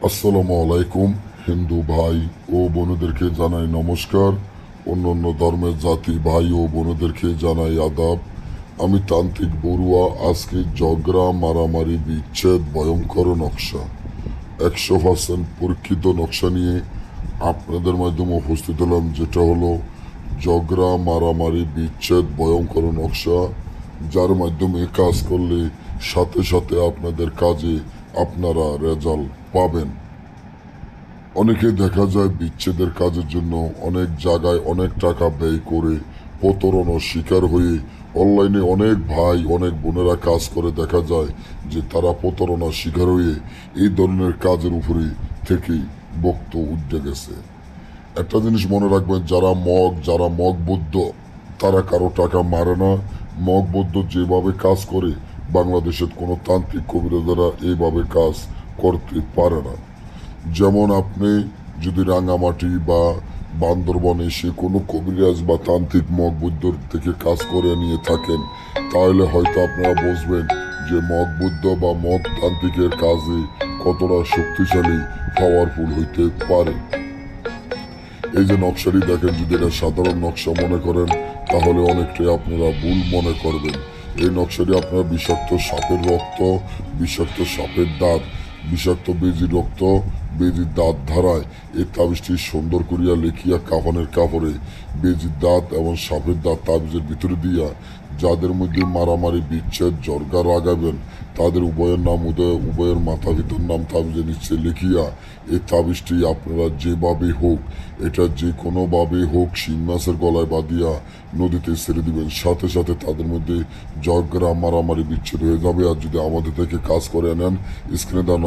আসসালামু আলাইকুম। হিন্দু ভাই ও বোনদেরকে জানাই নমস্কার। অন্যান্য ধর্মের জাতি ভাই ও বোনদেরকে জানাই আদাব। আমি তান্ত্রিক বড়ুয়া। আজকে ঝগড়া মারামারি বিচ্ছেদ ভয়ঙ্কর নকশা 100% পরীক্ষিত নকশা নিয়ে আপনাদের মাধ্যমে উপস্থিত হলাম, যেটা হলো ঝগড়া মারামারি বিচ্ছেদ ভয়ঙ্কর নকশা, যার মাধ্যমে কাজ করলে সাথে সাথে আপনাদের কাজে আপনারা রেজাল্ট পাবেন। অনেকে দেখা যায় বিচ্ছেদের কাজের জন্য অনেক জায়গায় অনেক টাকা ব্যয় করে প্রতারণার শিকার হয়ে অনলাইনে অনেক ভাই অনেক বোনেরা কাজ করে দেখা যায় যে তারা প্রতারণার শিকার হয়ে এই ধরনের কাজের উপরে থেকেই বক্ত উঠে গেছে। একটা জিনিস মনে রাখবেন, যারা মগবদ্ধ তারা কারো টাকা মারে না। মগবদ্ধ যেভাবে কাজ করে বাংলাদেশের কোনো তান্ত্রিক কবিরাজেরা এইভাবে কাজ করতে পারে না। যেমন আপনি যদি রাঙামাটি বা বান্দরবনে এসে কোনো কবিরাজ বা তান্ত্রিক মগবুদ্ধর থেকে কাজ করে নিয়ে থাকেন, তাহলে হয়তো আপনারা বুঝবেন যে মগবুদ্ধ বা মগ তান্ত্রিকের কাজে কতটা শক্তিশালী পাওয়ারফুল হইতে পারে। এই যে নকশাটি দেখেন, যদি এটা সাধারণ নকশা মনে করেন তাহলে অনেকটাই আপনারা ভুল মনে করবেন। এই নকশাটি আপনারা বিষাক্ত সাপের রক্ত, বিষাক্ত সাপের দাঁত, বিষাক্ত বেজির রক্ত, বেজির দাঁত ধারায় এই তাবিজটি সুন্দর করিয়া লেখিয়া কাফনের কাপড়ে বেজির দাঁত এবং সাপের দাঁত তাবিজের ভিতরে দিয়া যাদের মধ্যে মারামারি বিচ্ছেদ জর্গা লাগাবেন তাদের উভয়ের মাথা ভিতর নাম তাবিজের নিচে লিখিয়া এই তাবিজটি আপনারা যেভাবে হোক, এটা যে কোনোভাবে হোক, শিং মাছের গলায় বাঁধিয়া নদীতে ছেড়ে দিবেন। সাথে সাথে তাদের মধ্যে ঝগড়া মারামারি বিচ্ছেদ হয়ে যাবে। আর যদি আমাদের থেকে কাজ করে নেন, স্ক্রিনে দেওয়া